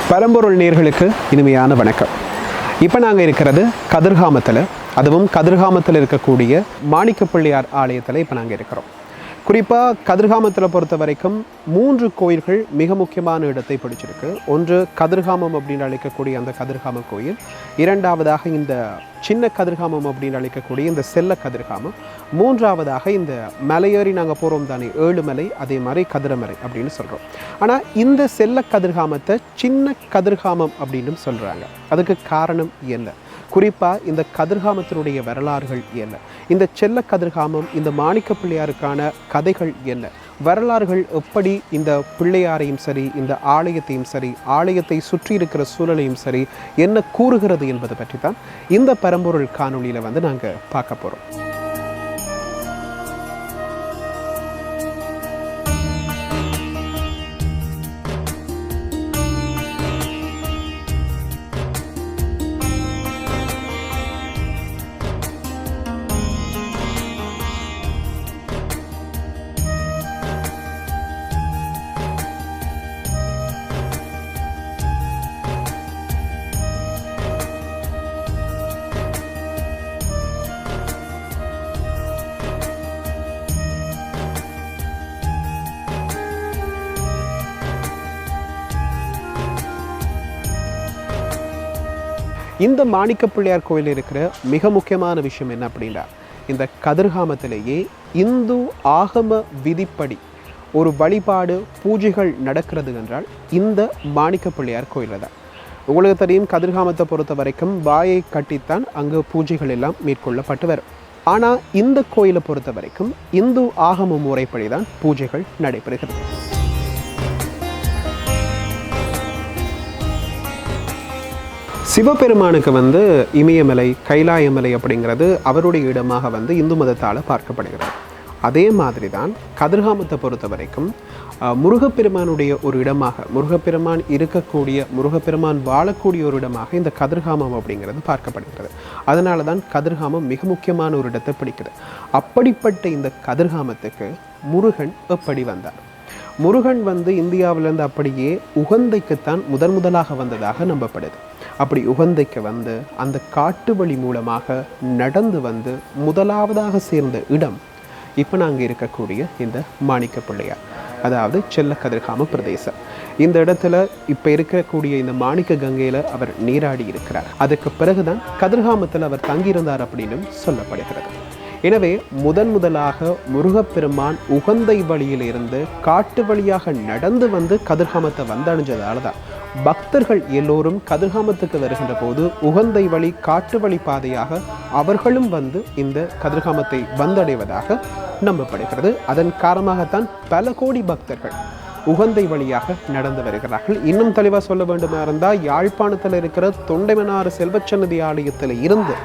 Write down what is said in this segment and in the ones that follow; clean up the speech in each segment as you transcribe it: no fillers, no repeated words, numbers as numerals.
பரம்பொருள் நேர்களுக்கு இனிமையான வணக்கம். இப்போ நாங்கள் இருக்கிறது கதிர்காமத்தில், அதுவும் கதிர்காமத்தில் இருக்கக்கூடிய மாணிக்க பிள்ளையார் ஆலயத்தில் இப்போ நாங்கள் இருக்கிறோம். குறிப்பாக கதிர்காமத்தில் பொறுத்த வரைக்கும் 3 கோயில்கள் மிக முக்கியமான இடத்தை பிடிச்சிருக்கு. ஒன்று கதிர்காமம் அப்படின்னு அழைக்கக்கூடிய அந்த கதிர்காம கோயில், இரண்டாவதாக இந்த சின்ன கதிர்காமம் அப்படின்னு அழைக்கக்கூடிய இந்த செல்ல கதிர்காமம், மூன்றாவதாக இந்த மலையேறி நாங்கள் போகிறோம் தானே ஏழுமலை, அதே மாதிரி கதிரமலை அப்படின்னு சொல்கிறோம். ஆனால் இந்த செல்ல கதிர்காமத்தை சின்ன கதிர்காமம் அப்படின்னு சொல்கிறாங்க. அதுக்கு காரணம் என்ன? குறிப்பாக இந்த கதிர்காமத்தினுடைய வரலாறுகள் என்ன? இந்த செல்ல கதிர்காமம், இந்த மாணிக்க பிள்ளையாருக்கான கதைகள் என்ன? வரலாறுகள் எப்படி இந்த பிள்ளையாரையும் சரி, இந்த ஆலயத்தையும் சரி, ஆலயத்தை சுற்றி இருக்கிற சூழலையும் சரி என்ன கூறுகிறது என்பதை பற்றி தான் இந்த பரம்பொருள் காணொளியில் நாங்கள் பார்க்க போகிறோம். இந்த மாணிக்க பிள்ளையார் கோயில் இருக்கிற மிக முக்கியமான விஷயம் என்ன அப்படின்னா, இந்த கதிர்காமத்திலேயே இந்து ஆகம விதிப்படி ஒரு வழிபாடு பூஜைகள் நடக்கிறது என்றால் இந்த மாணிக்க பிள்ளையார் கோயிலில் தான். உங்களுக்கு தெரியும், கதிர்காமத்தை பொறுத்த வரைக்கும் வாயை கட்டித்தான் அங்கு பூஜைகள் எல்லாம் மேற்கொள்ளப்பட்டு வரும். ஆனால் இந்த கோயிலை பொறுத்த வரைக்கும் இந்து ஆகம முறைப்படி தான் பூஜைகள் நடைபெறுகிறது. சிவபெருமானுக்கு இமயமலை, கைலாயமலை அப்படிங்கிறது அவருடைய இடமாக இந்து மதத்தால் பார்க்கப்படுகிறது. அதே மாதிரி தான் கதிர்காமத்தை பொறுத்த வரைக்கும் முருகப்பெருமானுடைய ஒரு இடமாக, முருகப்பெருமான் இருக்கக்கூடிய, முருகப்பெருமான் வாழக்கூடிய ஒரு இடமாக இந்த கதிர்காமம் அப்படிங்கிறது பார்க்கப்படுகிறது. அதனால தான் கதிர்காமம் மிக முக்கியமான ஒரு இடத்தை பிடிக்குது. அப்படிப்பட்ட இந்த கதிர்காமத்துக்கு முருகன் எப்படி வந்தார்? முருகன் இந்தியாவிலேருந்து அப்படியே உகந்தைக்குத்தான் முதலாக வந்ததாக நம்பப்படுது. அப்படி உகந்தைக்கு அந்த காட்டு வழி மூலமாக நடந்து முதலாவதாக சேர்ந்த இடம் இப்போ நாங்கள் இருக்கக்கூடிய இந்த மாணிக்க பிள்ளையார், அதாவது செல்ல கதிர்காம பிரதேசம். இந்த இடத்துல இப்போ இருக்கக்கூடிய இந்த மாணிக்க கங்கையில் அவர் நீராடி இருக்கிறார். அதுக்கு பிறகுதான் கதிர்காமத்தில் அவர் தங்கியிருந்தார் அப்படின்னு சொல்லப்படுகிறது. எனவே முதலாக முருகப்பெருமான் உகந்தை வழியிலிருந்து காட்டு வழியாக நடந்து கதிர்காமத்தை வந்தடைஞ்சதால தான் பக்தர்கள் எல்லோரும் கதிர்காமத்துக்கு வருகின்ற போது உகந்தை வழி, காட்டு வழி பாதையாக அவர்களும் இந்த கதிர்காமத்தை வந்தடைவதாக நம்பப்படுகிறது. அதன் காரணமாகத்தான் பல கோடி பக்தர்கள் உகந்தை வழியாக நடந்து வருகிறார்கள். இன்னும் தெளிவாக சொல்ல வேண்டுமா இருந்தால், யாழ்ப்பாணத்தில் இருக்கிற தொண்டைமனாறு செல்வச்சன்னதி ஆலயத்தில் இருந்து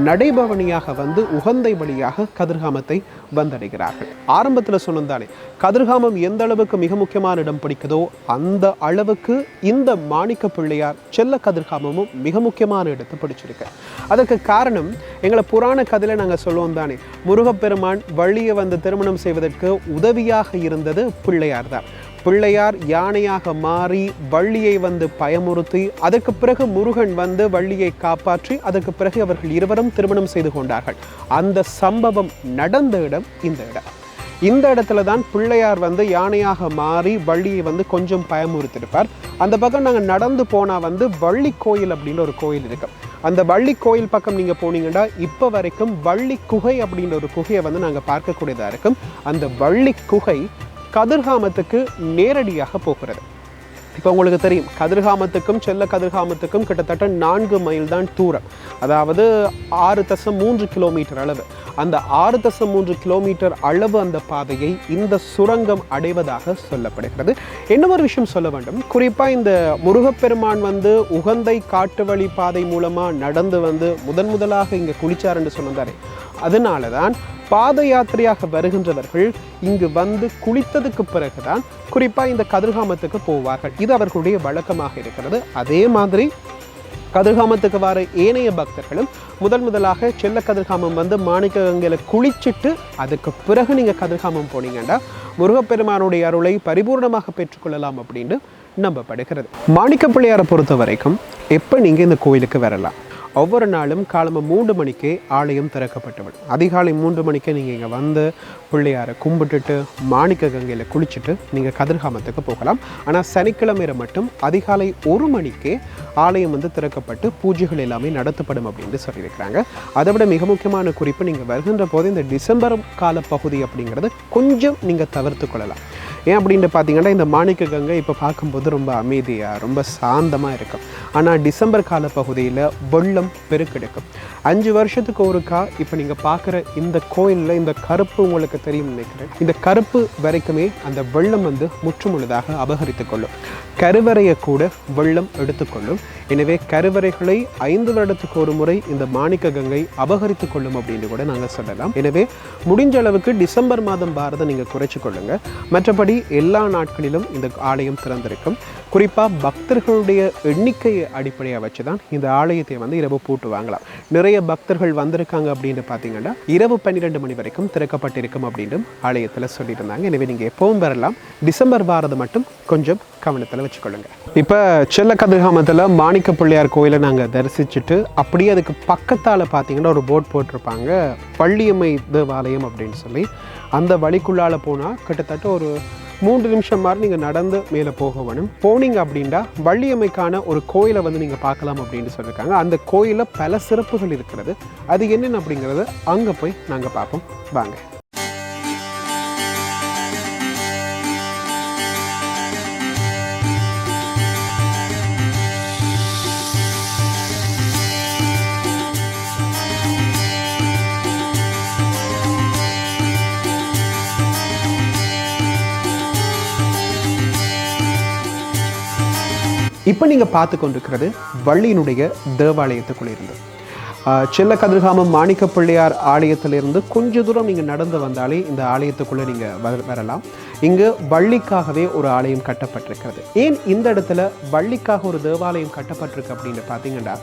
நடைபவனியாக உகந்தை வழியாக கதிர்காமத்தை வந்தடைகிறார்கள். ஆரம்பத்தில் சொன்னதானே, கதிர்காமம் எந்த அளவுக்கு மிக முக்கியமான இடம் பிடிக்குதோ அந்த அளவுக்கு இந்த மாணிக்க பிள்ளையார் செல்ல கதிர்காமமும் மிக முக்கியமான இடத்தை பிடிச்சிருக்கு. அதற்கு காரணம், எங்களை புராண கதையில நாங்கள் சொல்லுவோம் தானே, முருகப்பெருமான் வள்ளியை திருமணம் செய்வதற்கு உதவியாக இருந்தது பிள்ளையார் தான். பிள்ளையார் யானையாக மாறி வள்ளியை பயமுறுத்தி, அதற்கு பிறகு முருகன் வள்ளியை காப்பாற்றி, அதற்கு பிறகு அவர்கள் இருவரும் திருமணம் செய்து கொண்டார்கள். அந்த சம்பவம் நடந்த இடம் இந்த இடம். இந்த இடத்துல தான் பிள்ளையார் யானையாக மாறி வள்ளியை கொஞ்சம் பயமுறுத்திருப்பார். அந்த பக்கம் நாங்கள் நடந்து போனால் வள்ளி கோயில் அப்படின்னு ஒரு கோயில் இருக்கு. அந்த வள்ளி கோயில் பக்கம் நீங்கள் போனீங்கன்னா இப்போ வரைக்கும் வள்ளி குகை அப்படின்ற ஒரு குகையை நாங்கள் பார்க்கக்கூடியதாக இருக்கும். அந்த வள்ளி குகை கதிர்காமத்துக்கு நேரடியாக போகிறது. இப்போ உங்களுக்கு தெரியும், கதிர்காமத்துக்கும் செல்ல கதிர்காமத்துக்கும் கிட்டத்தட்ட 4 மைல் தான் தூரம், அதாவது 6.3 கிலோமீட்டர் அளவு. அந்த 6.3 கிலோமீட்டர் அளவு அந்த பாதையை இந்த சுரங்கம் அடைவதாக சொல்லப்படுகிறது. என்ன ஒரு விஷயம் சொல்ல வேண்டும், குறிப்பாக இந்த முருகப்பெருமான் உகந்தை காட்டு வழி பாதை மூலமாக நடந்து முதலாக இங்கே குளிச்சாருன்னு சொன்னாரே, அதனால தான் பாத யாத்திரையாக வருகின்றவர்கள் இங்கு குளித்ததுக்கு பிறகுதான் குறிப்பாக இந்த கதிர்காமத்துக்கு போவார்கள். இது அவர்களுடைய வழக்கமாக இருக்கிறது. அதே மாதிரி கதிர்காமத்துக்கு வர ஏனைய பக்தர்களும் முதலாக செல்ல கதிர்காமம் மாணிக்க கங்கையில் குளிச்சுட்டு அதுக்கு பிறகு நீங்கள் கதிர்காமம் போனீங்கன்னா முருகப்பெருமானுடைய அருளை பரிபூர்ணமாக பெற்றுக்கொள்ளலாம் அப்படின்னு நம்பப்படுகிறது. மாணிக்க பிள்ளையாரை பொறுத்த வரைக்கும் எப்போ நீங்கள் இந்த கோயிலுக்கு வரலாம், ஒவ்வொரு நாளும் காலம்பு 3 மணிக்கே ஆலயம் திறக்கப்பட்டுவிடும். அதிகாலை 3 மணிக்கே நீங்கள் இங்கே வந்து பிள்ளையாரை கும்பிட்டுட்டு மாணிக்க கங்கையில் குளிச்சுட்டு நீங்கள் கதிர்காமத்துக்கு போகலாம். ஆனால் சனிக்கிழமையில மட்டும் அதிகாலை 1 மணிக்கே ஆலயம் வந்து திறக்கப்பட்டு பூஜைகள் எல்லாமே நடத்தப்படும் அப்படின்னு சொல்லியிருக்கிறாங்க. அதை விட மிக முக்கியமான குறிப்பு, நீங்கள் வருகின்ற போது இந்த டிசம்பர் கால பகுதி அப்படிங்கிறது கொஞ்சம் நீங்கள் தவிர்த்து கொள்ளலாம். ஏன் அப்படின்னு பார்த்தீங்கன்னா, இந்த மாணிக்க கங்கை இப்போ பார்க்கும்போது ரொம்ப அமைதியாக ரொம்ப சாந்தமாக இருக்கும். ஆனால் டிசம்பர் கால பகுதியில் வெள்ளம் பெருக்கெடுக்கும். 5 வருஷத்துக்கு ஒருக்கா இப்போ நீங்கள் பார்க்குற இந்த கோயிலில் இந்த கருப்பு உங்களுக்கு தெரியும் நினைக்கிறேன், இந்த கருப்பு வரைக்குமே அந்த வெள்ளம் வந்து முற்றுமுழுதாக அபகரித்து கொள்ளும். கருவறையை கூட வெள்ளம் எடுத்துக்கொள்ளும். எனவே கருவறைகளை 5 வருடத்துக்கு ஒரு முறை இந்த மாணிக்க கங்கை அபகரித்து கொள்ளும் அப்படின்னு கூட நாங்கள் சொல்லலாம். எனவே முடிஞ்ச அளவுக்கு டிசம்பர் மாதம் பாரதை நீங்கள் குறைச்சி கொள்ளுங்க. மற்றபடி எல்லா நாட்களிலும் இந்த ஆலயம் திறந்திருக்கும். குறிப்பாக பக்தர்களுடைய எண்ணிக்கையை அடிப்படையாக வச்சு தான் இந்த ஆலயத்தை வந்து இரவு பூட்டுவாங்களாம். நிறைய பக்தர்கள் வந்திருக்காங்க அப்படின்னு பார்த்தீங்கன்னா இரவு 12 மணி வரைக்கும் திறக்கப்பட்டிருக்கும் அப்படின்னு ஆலயத்தில் சொல்லியிருந்தாங்க. எனவே நீங்கள் எப்பவும் வரலாம். டிசம்பர் வாரதை மட்டும் கொஞ்சம் கவனத்தில் வச்சுக்கொள்ளுங்க. இப்போ செல்ல கதிர்காமத்தில் மாணிக்க பிள்ளையார் கோயிலை நாங்கள் தரிசிச்சுட்டு அப்படியே அதுக்கு பக்கத்தால் பார்த்தீங்கன்னா ஒரு போர்ட் போட்டிருப்பாங்க, வள்ளியம்மை தேவாலயம் அப்படின்னு சொல்லி. அந்த வழிக்குள்ளால் போனால் கிட்டத்தட்ட ஒரு 3 நிமிஷம் மாதிரி நீங்கள் நடந்து மேலே போக வேணும். போனீங்க அப்படின்னா வள்ளியம்மைக்கான ஒரு கோயிலை வந்து நீங்கள் பார்க்கலாம் அப்படின்னு சொல்லியிருக்காங்க. அந்த கோயிலில் பல சிறப்புகள் இருக்கிறது. அது என்னென்ன அப்படிங்கிறது அங்கே போய் நாங்கள் பார்ப்போம் வாங்க. இப்போ நீங்கள் பார்த்து கொண்டிருக்கிறது வள்ளியினுடைய தேவாலயத்துக்குள்ளே இருந்து. செல்ல கதிர்காமம் மாணிக்க பிள்ளையார் ஆலயத்திலிருந்து கொஞ்ச தூரம் நீங்கள் நடந்து வந்தாலே இந்த ஆலயத்துக்குள்ளே நீங்கள் வரலாம். இங்கு வள்ளிக்காகவே ஒரு ஆலயம் கட்டப்பட்டிருக்கிறது. ஏன் இந்த இடத்துல வள்ளிக்காக ஒரு தேவாலயம் கட்டப்பட்டிருக்கு அப்படின்னு பார்த்தீங்கன்னா,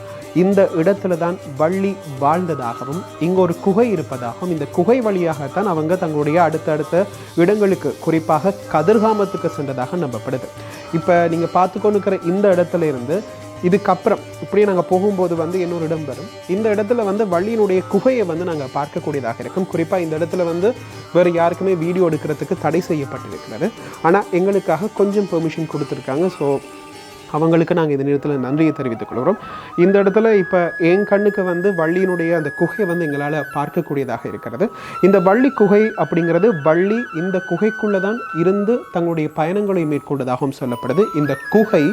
இந்த இடத்துல தான் வள்ளி வாழ்ந்ததாகவும் இங்கே ஒரு குகை இருப்பதாகவும், இந்த குகை வழியாகத்தான் அவங்க தங்களுடைய அடுத்தடுத்த இடங்களுக்கு குறிப்பாக கதிர்காமத்துக்கு சென்றதாக நம்பப்படுது. இப்போ நீங்கள் பார்த்து கொண்டிருக்கிற இந்த இடத்துல இருந்து இதுக்கப்புறம் இப்படியே நாங்கள் போகும்போது வந்து இன்னொரு இடம் வரும். இந்த இடத்துல வந்து வள்ளியினுடைய குகையை வந்து நாங்கள் பார்க்கக்கூடியதாக இருக்கும். குறிப்பாக இந்த இடத்துல வந்து வேறு யாருக்குமே வீடியோ எடுக்கிறதுக்கு தடை செய்யப்பட்டிருக்கிறது. ஆனால் எங்களுக்காக கொஞ்சம் பெர்மிஷன் கொடுத்துருக்காங்க. ஸோ அவங்களுக்கு நாங்கள் இந்த நேரத்தில் நன்றியை தெரிவித்துக் கொள்கிறோம். இந்த இடத்துல இப்போ என் கண்ணுக்கு வந்து வள்ளியினுடைய அந்த குகை வந்து எங்களால் பார்க்கக்கூடியதாக இருக்கிறது. இந்த வள்ளி குகை அப்படிங்கிறது வள்ளி இந்த குகைக்குள்ளே தான் இருந்து தங்களுடைய பயணங்களை மேற்கொண்டதாகவும் சொல்லப்படுது. இந்த குகை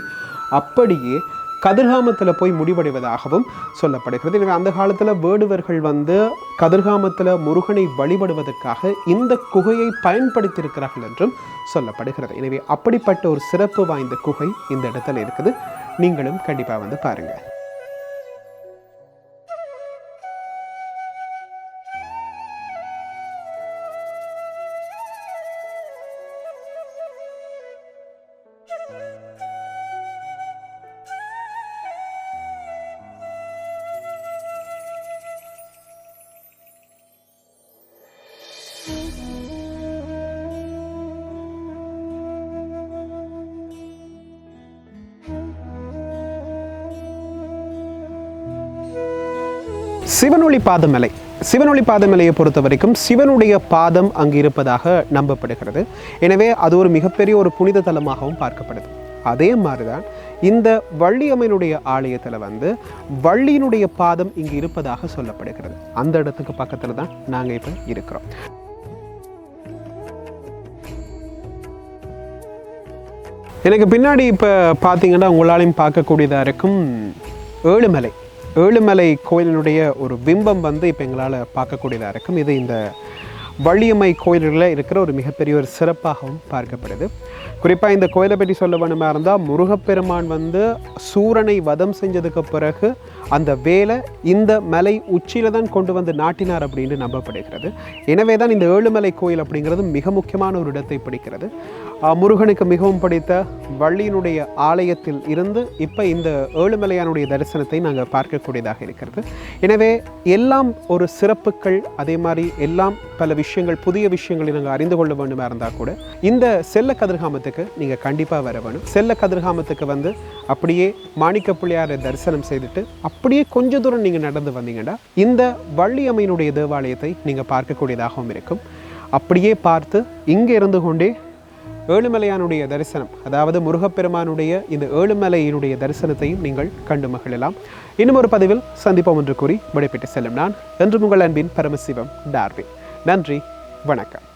அப்படியே கதிர்காமத்தில் போய் முடிவடைவதாகவும் சொல்லப்படுகிறது. எனவே அந்த காலத்தில் வேடுவர்கள் வந்து கதிர்காமத்தில் முருகனை வழிபடுவதற்காக இந்த குகையை பயன்படுத்தியிருக்கிறார்கள் என்றும் சொல்லப்படுகிறது. எனவே அப்படிப்பட்ட ஒரு சிறப்பு வாய்ந்த குகை இந்த இடத்துல இருக்குது. நீங்களும் கண்டிப்பாக வந்து பாருங்கள். சிவனொளி பாதமலை. சிவனொளி பாதமலையை பொறுத்த வரைக்கும் சிவனுடைய பாதம் அங்கு இருப்பதாக நம்பப்படுகிறது. எனவே அது ஒரு மிகப்பெரிய ஒரு புனித தலமாகவும் பார்க்கப்படுது. அதே மாதிரிதான் இந்த வள்ளியம்மனுடைய ஆலயத்தில் வந்து வள்ளியினுடைய பாதம் இங்கு இருப்பதாக சொல்லப்படுகிறது. அந்த இடத்துக்கு பக்கத்தில் தான் நாங்கள் இப்போ இருக்கிறோம். எனக்கு பின்னாடி இப்போ பார்த்தீங்கன்னா உங்களாலையும் பார்க்கக்கூடியதாக இருக்கும் ஏழுமலை. ஏழுமலை கோயிலினுடைய ஒரு பிம்பம் வந்து இப்போ எங்களால் பார்க்கக்கூடியதாக இருக்கும். இது இந்த வள்ளியம்மை கோயில்களில் இருக்கிற ஒரு மிகப்பெரிய ஒரு சிறப்பாகவும் பார்க்கப்படுது. குறிப்பாக இந்த கோயிலை பற்றி சொல்ல வேணுமா இருந்தால், முருகப்பெருமான் வந்து சூரனை வதம் செஞ்சதுக்கு பிறகு அந்த வேலை இந்த மலை உச்சியில் தான் கொண்டு வந்து நாட்டினார் அப்படின்னு நம்பப்படுகிறது. எனவே தான் இந்த ஏழுமலை கோயில் அப்படிங்கிறது மிக முக்கியமான ஒரு இடத்தை பிடிக்கிறது. முருகனுக்கு மிகவும் பிடித்த வள்ளியினுடைய ஆலயத்தில் இருந்து இப்போ இந்த ஏழுமலையானுடைய தரிசனத்தை நாங்கள் பார்க்கக்கூடியதாக இருக்கிறது. எனவே எல்லாம் ஒரு சிறப்புகள், அதே மாதிரி எல்லாம் பல விஷயங்கள், புதிய விஷயங்களை நாங்கள் அறிந்து கொள்ள வேண்டுமா இருந்தால் கூட இந்த செல்ல கதிர்காமத்துக்கு நீங்கள் கண்டிப்பாக வர வேணும். செல்ல கதிர்காமத்துக்கு வந்து அப்படியே மாணிக்க பிள்ளையாரை தரிசனம் செய்துட்டு அப்படியே கொஞ்ச தூரம் நீங்கள் நடந்து வந்தீங்கன்னா இந்த வள்ளி அம்மையினுடைய தேவாலயத்தை நீங்கள் பார்க்கக்கூடியதாகவும் இருக்கும். அப்படியே பார்த்து இங்கே இருந்து கொண்டே ஏழுமலையானுடைய தரிசனம், அதாவது முருகப்பெருமானுடைய இந்த ஏழுமலையினுடைய தரிசனத்தையும் நீங்கள் கண்டு மகிழலாம். இன்னும் ஒரு பதிவில் சந்திப்போம் என்று கூறி விடைபெற்று செல்லும் நான் என்றும் உங்கள் அன்பின் பரமசிவம் டார்வின். நன்றி, வணக்கம்.